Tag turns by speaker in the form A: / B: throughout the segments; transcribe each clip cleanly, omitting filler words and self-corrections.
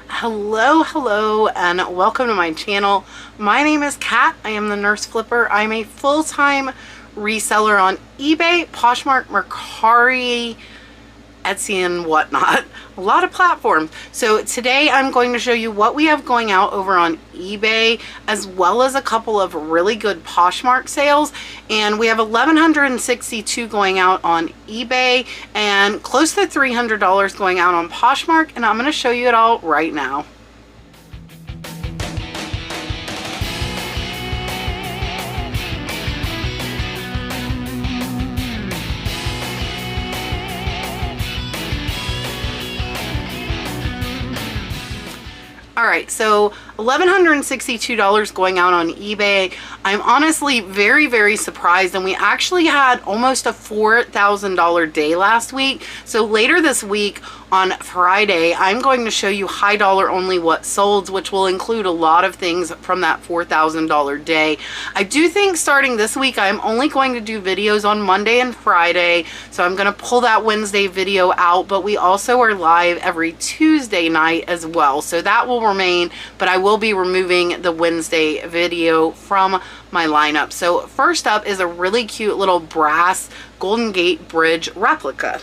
A: Hello, and welcome to my channel. My name is Kat. I am the Nurse Flipper. I'm a full-time reseller on eBay, Poshmark, Mercari, Etsy, and whatnot. A lot of platforms. So today I'm going to show you what we have going out over on eBay, as well as a couple of really good Poshmark sales. And we have 1,162 going out on eBay and close to $300 going out on Poshmark, and I'm going to show you it all right now. Alright, so $1,162 going out on eBay. I'm honestly very surprised, and we actually had almost a $4,000 day last week. So later this week on Friday, I'm going to show you high dollar only what sold, which will include a lot of things from that $4,000 day. I do think starting this week I'm only going to do videos on Monday and Friday, so I'm going to pull that Wednesday video out, but we also are live every Tuesday night as well, so that will remain, but I will be removing the Wednesday video from my lineup. So first up is a really cute little brass Golden Gate Bridge replica.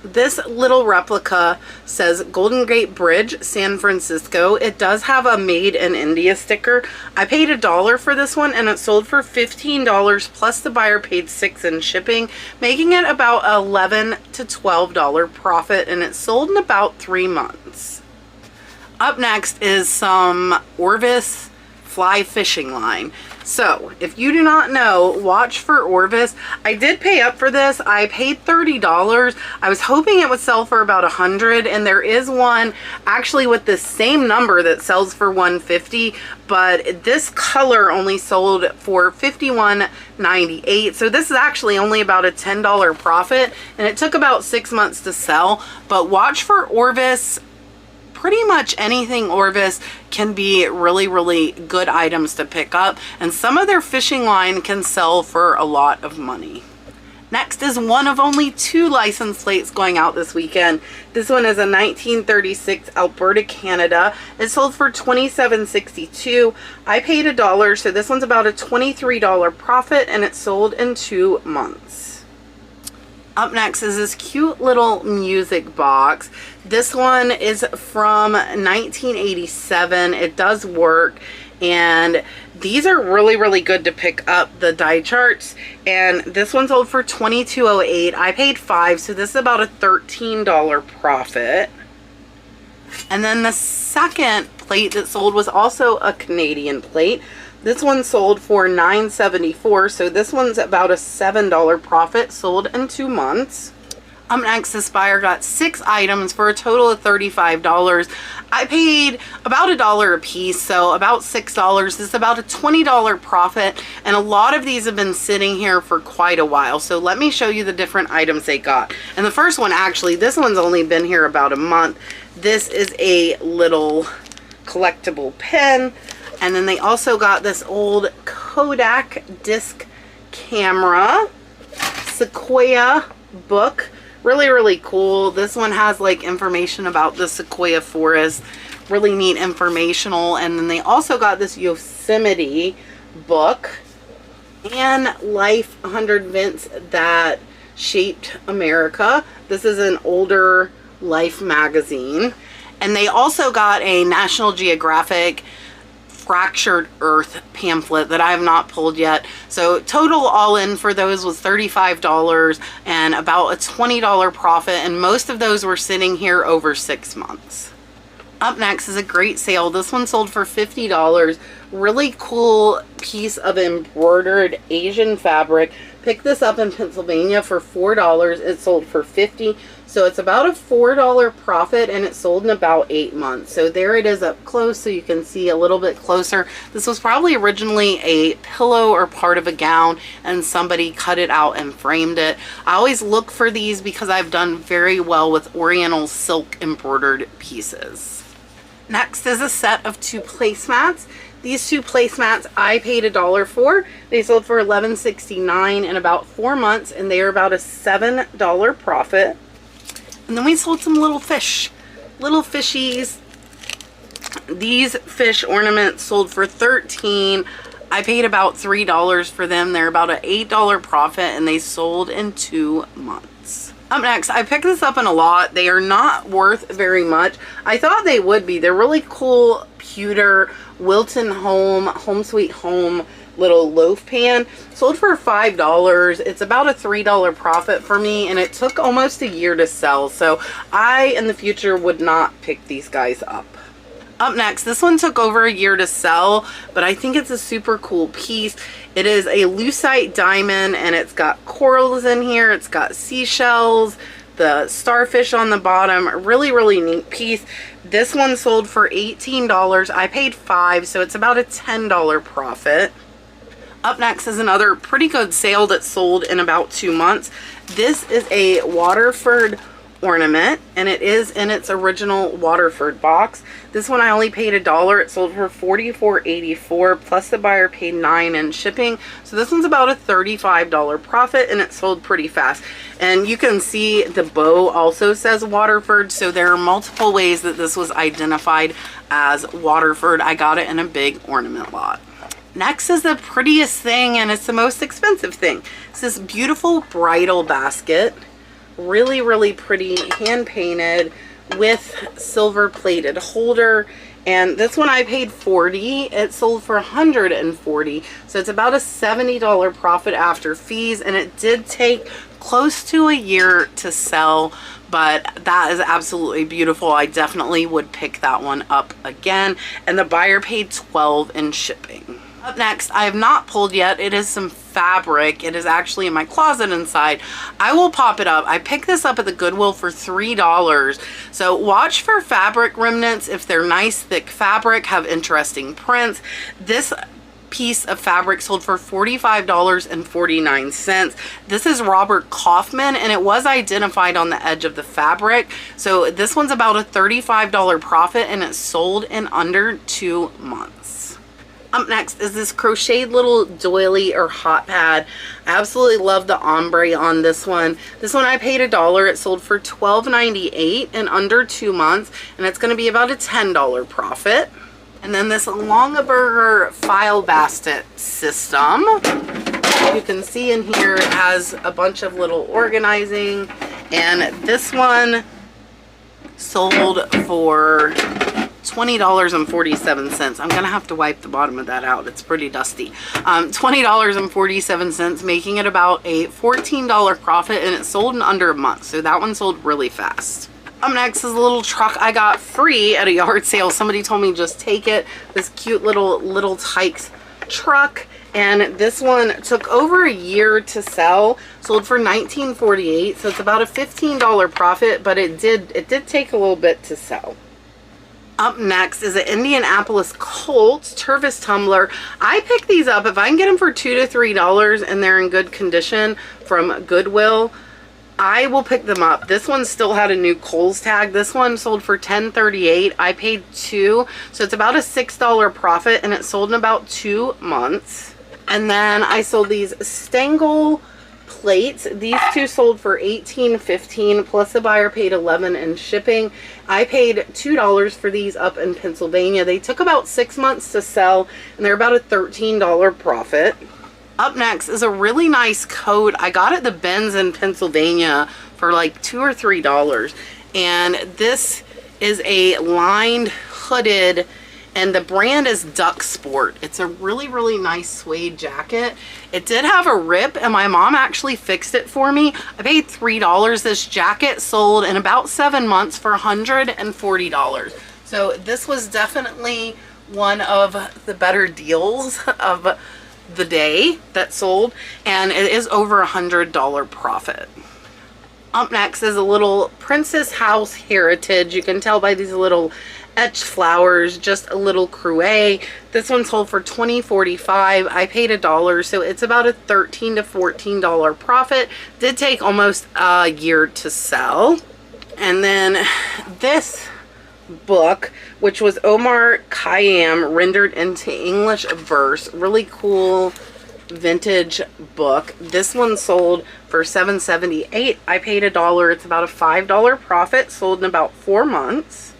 A: This little replica says Golden Gate Bridge, San Francisco. It does have a Made in India sticker. I paid $1 for this one, and it sold for $15 plus the buyer paid $6 in shipping, making it about $11 to $12 profit, and it sold in about 3 months. Up next is some Orvis fly fishing line. So if you do not know, watch for Orvis. I did pay up for this. I paid $30. I was hoping it would sell for about $100, and there is one actually with the same number that sells for $150, but this color only sold for $51.98. So this is actually only about a $10 profit, and it took about 6 months to sell. But watch for Orvis. Pretty much anything Orvis can be really good items to pick up, and some of their fishing line can sell for a lot of money. Next is one of only 2 license plates going out this weekend. This one is a 1936 Alberta, Canada. It sold for $27.62. I paid $1, so this one's about a $23 profit, and it sold in 2 months. Up next is this cute little music box. This one is from 1987. It does work, and these are really good to pick up, the die charts, and this one sold for $22.08. I paid $5, so this is about a $13 profit. And then the second plate that sold was also a Canadian plate. This one sold for $9.74, so this one's about a $7 profit, sold in 2 months. Up next, this buyer got 6 items for a total of $35. I paid about $1 a piece, so about $6. This is about a $20 profit, and a lot of these have been sitting here for quite a while. So let me show you the different items they got. And the first one, actually, this one's only been here about a month. This is a little collectible pen. And then they also got this old Kodak disc camera, Sequoia book. Really cool. This one has like information about the Sequoia forest. Really neat informational. And then they also got this Yosemite book and Life 100 Events That Shaped America. This is an older Life magazine. And they also got a National Geographic Fractured Earth pamphlet that I have not pulled yet. So total all in for those was $35 and about a $20 profit, and most of those were sitting here over 6 months. Up next is a great sale. This one sold for $50. Really cool piece of embroidered Asian fabric. Picked this up in Pennsylvania for $4. It sold for $50. So it's about a $4 profit, and it sold in about 8 months. So there it is up close so you can see a little bit closer. This was probably originally a pillow or part of a gown, and somebody cut it out and framed it. I always look for these because I've done very well with Oriental silk embroidered pieces. Next is a set of 2 placemats. These 2 placemats I paid $1 for. They sold for $11.69 in about 4 months, and they are about a $7 profit. And then we sold some little fish. Little fishies. These fish ornaments sold for $13. I paid about $3 for them. They're about an $8 profit, and they sold in 2 months. Up next, I picked this up in a lot. They are not worth very much. I thought they would be. They're really cool pewter Wilton Home Sweet Home little loaf pan. Sold for $5. It's about a $3 profit for me, and it took almost a year to sell. So I, in the future, would not pick these guys up. Up next, this one took over a year to sell, but I think it's a super cool piece. It is a lucite diamond, and it's got corals in here. It's got seashells, the starfish on the bottom. Really, really neat piece. This one sold for $18. I paid $5, so it's about a $10 profit. Up next is another pretty good sale that sold in about 2 months. This is a Waterford ornament, and it is in its original Waterford box. This one I only paid $1. It sold for $44.84, plus the buyer paid $9 in shipping. So this one's about a $35 profit, and it sold pretty fast. And you can see the bow also says Waterford, so there are multiple ways that this was identified as Waterford. I got it in a big ornament lot. Next is the prettiest thing, and it's the most expensive thing. It's this beautiful bridal basket. Really, really pretty, hand painted with silver plated holder. And this one I paid $40. It sold for $140. So it's about a $70 profit after fees, and it did take close to a year to sell, but that is absolutely beautiful. I definitely would pick that one up again, and the buyer paid $12 in shipping. Up next, I have not pulled yet. It is some fabric. It is actually in my closet inside. I will pop it up. I picked this up at the Goodwill for $3. So watch for fabric remnants. If they're nice, thick fabric, have interesting prints. This piece of fabric sold for $45.49. This is Robert Kaufman, and it was identified on the edge of the fabric. So this one's about a $35 profit, and it sold in under 2 months. Up next is this crocheted little doily or hot pad. I absolutely love the ombre on this one. This one I paid $1. It sold for $12.98 in under 2 months, and it's going to be about a $10 profit. And then this Longaberger file basket system. You can see in here it has a bunch of little organizing, and this one sold for $20.47. I'm gonna have to wipe the bottom of that out. It's pretty dusty. $20.47, making it about a $14 profit, and it sold in under a month. So that one sold really fast. Up next is a little truck I got free at a yard sale. Somebody told me just take it. This cute little Tykes truck. And this one took over a year to sell. Sold for $19.48. So it's about a $15 profit, but it did take a little bit to sell. Up next is an Indianapolis Colts Tervis tumbler. I pick these up if I can get them for $2 to $3 and they're in good condition from Goodwill. I will pick them up. This one still had a new Kohl's tag. This one sold for $10.38. I paid $2, so it's about a $6 profit, and it sold in about 2 months. And then I sold these Stengel plates. These two sold for $18.15, plus the buyer paid $11 in shipping. I paid $2 for these up in Pennsylvania. They took about 6 months to sell, and they're about a $13 profit. Up next is a really nice coat. I got it at the Ben's in Pennsylvania for like $2 or $3. And this is a lined hooded, and the brand is Duck Sport. It's a really, really nice suede jacket. It did have a rip, and my mom actually fixed it for me. I paid $3. This jacket sold in about 7 months for $140. So this was definitely one of the better deals of the day that sold, and it is over $100 profit. Up next is a little Princess House Heritage. You can tell by these little etched flowers, just a little crouet. This one sold for $20.45. I paid $1, so it's about a $13 to $14 profit. Did take almost a year to sell. And then this book, which was Omar Khayyam rendered into English verse. Really cool vintage book. This one sold for $7.78. I paid $1. It's about a $5 profit. Sold in about 4 months.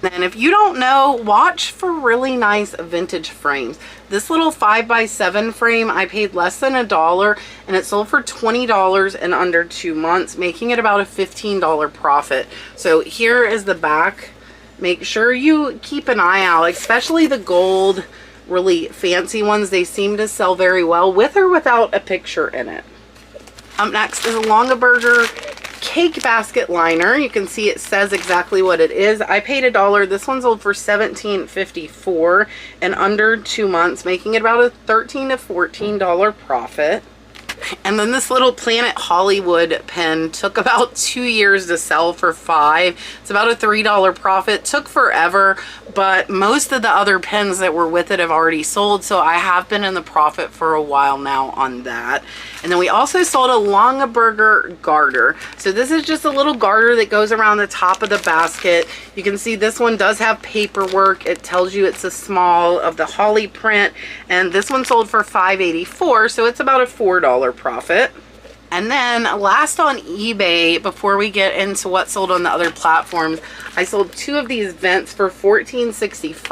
A: Then And if you don't know, watch for really nice vintage frames. This little 5x7 frame, I paid less than $1 and it sold for $20 in under 2 months, making it about a $15 profit. So here is the back. Make sure you keep an eye out, especially the gold, really fancy ones. They seem to sell very well with or without a picture in it. Up next is a Longaberger cake basket liner. You can see it says exactly what it is. I paid $1. This one sold for $17.54 in under 2 months, making it about a $13 to $14 profit. And then this little Planet Hollywood pen took about 2 years to sell for $5. It's about a $3 profit. Took forever, but most of the other pens that were with it have already sold, so I have been in the profit for a while now on that. And then we also sold a Longaberger garter. So this is just a little garter that goes around the top of the basket. You can see this one does have paperwork. It tells you it's a small of the holly print, and this one sold for $5.84, so it's about a $4 profit. And then last on eBay, before we get into what sold on the other platforms, I sold 2 of these vents for $14.65.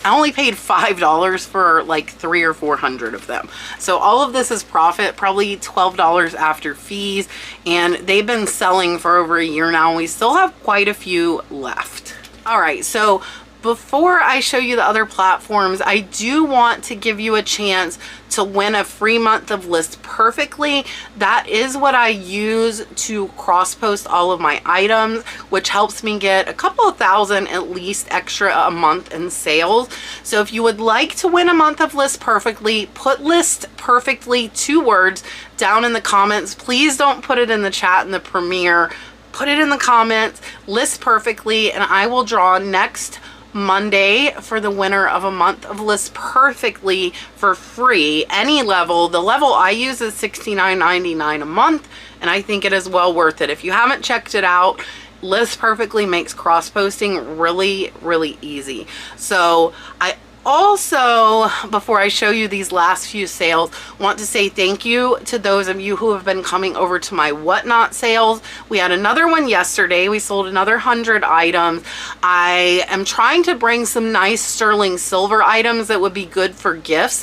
A: I only paid $5 for like 300 or 400 of them. So all of this is profit, probably $12 after fees. And they've been selling for over a year now, and we still have quite a few left. All right, so before I show you the other platforms, I do want to give you a chance to win a free month of List Perfectly. That is what I use to cross post all of my items, which helps me get a couple of thousand at least extra a month in sales. So if you would like to win a month of List Perfectly, put List Perfectly, 2 words, down in the comments. Please don't put it in the chat in the premiere. Put it in the comments, List Perfectly, and I will draw next Monday for the winner of a month of List Perfectly for free, any level. The level I use is $69.99 a month, and I think it is well worth it. If you haven't checked it out, List Perfectly makes cross posting really, really easy. So I also, before I show you these last few sales, want to say thank you to those of you who have been coming over to my Whatnot sales. We had another one yesterday. We sold another 100 items. I am trying to bring some nice sterling silver items that would be good for gifts.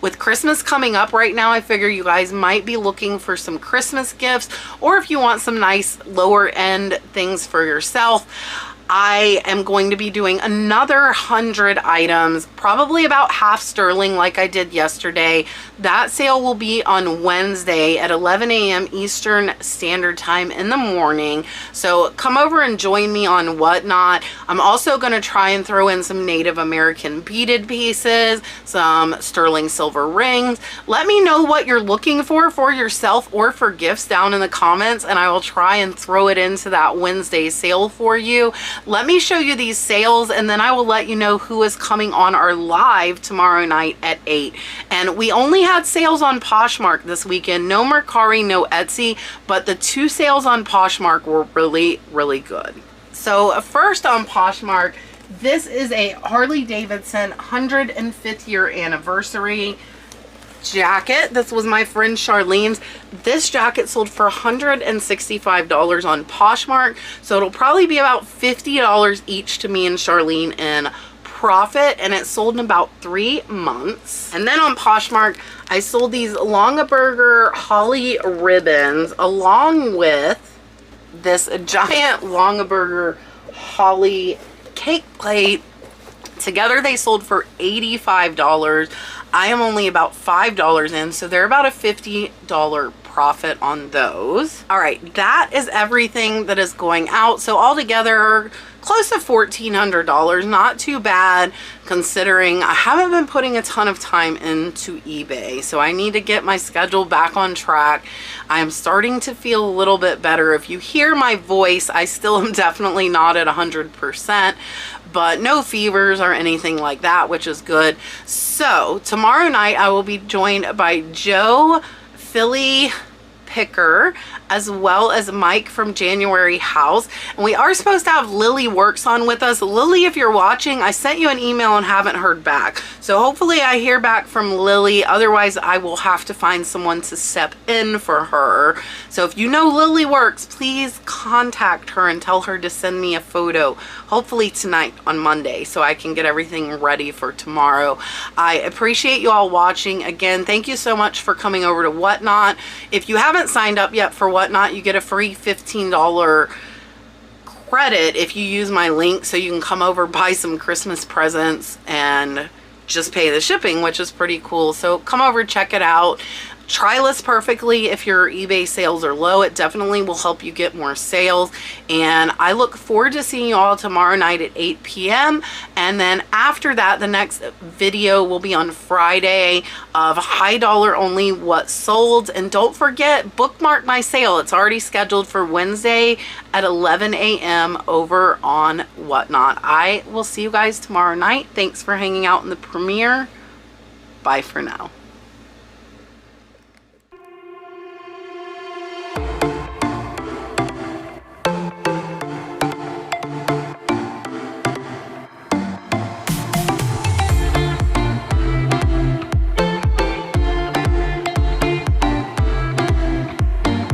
A: With Christmas coming up right now, I figure you guys might be looking for some Christmas gifts, or if you want some nice lower end things for yourself. I am going to be doing another 100 items, probably about half sterling like I did yesterday. That sale will be on Wednesday at 11 a.m. Eastern Standard Time in the morning. So come over and join me on Whatnot. I'm also going to try and throw in some Native American beaded pieces, some sterling silver rings. Let me know what you're looking for yourself or for gifts down in the comments, and I will try and throw it into that Wednesday sale for you. Let me show you these sales, and then I will let you know who is coming on our live tomorrow night at 8. And we only had sales on Poshmark this weekend. No Mercari, no Etsy, but the 2 sales on Poshmark were really, really good. So first on Poshmark, this is a Harley Davidson 105th year anniversary jacket. This was my friend Charlene's. This jacket sold for $165 on Poshmark, so it'll probably be about $50 each to me and Charlene in profit, and it sold in about 3 months. And then on Poshmark, I sold these Longaberger holly ribbons along with this giant Longaberger holly cake plate. Together they sold for $85. I am only about $5 in, so they're about a $50 profit on those. All right, that is everything that is going out. So altogether, close to $1,400. Not too bad considering I haven't been putting a ton of time into eBay. So I need to get my schedule back on track. I'm starting to feel a little bit better. If you hear my voice, I still am definitely not at 100%. But no fevers or anything like that, which is good. So tomorrow night I will be joined by Joe Philly Picker as well as Mike from January House. And we are supposed to have Lily Works on with us. Lily, if you're watching, I sent you an email and haven't heard back. So hopefully I hear back from Lily. Otherwise, I will have to find someone to step in for her. So if you know Lily Works, please contact her and tell her to send me a photo, hopefully tonight on Monday, so I can get everything ready for tomorrow. I appreciate you all watching. Again, thank you so much for coming over to Whatnot. If you haven't signed up yet for Whatnot, you get a free $15 credit if you use my link, so you can come over, buy some Christmas presents, and just pay the shipping, which is pretty cool. So come over, check it out. Try list perfectly. If your eBay sales are low, it definitely will help you get more sales. And I look forward to seeing you all tomorrow night at 8 p.m. And then after that, the next video will be on Friday of high dollar only what sold. And don't forget, bookmark my sale. It's already scheduled for Wednesday at 11 a.m. over on Whatnot. I will see you guys tomorrow night. Thanks for hanging out in the premiere. Bye for now.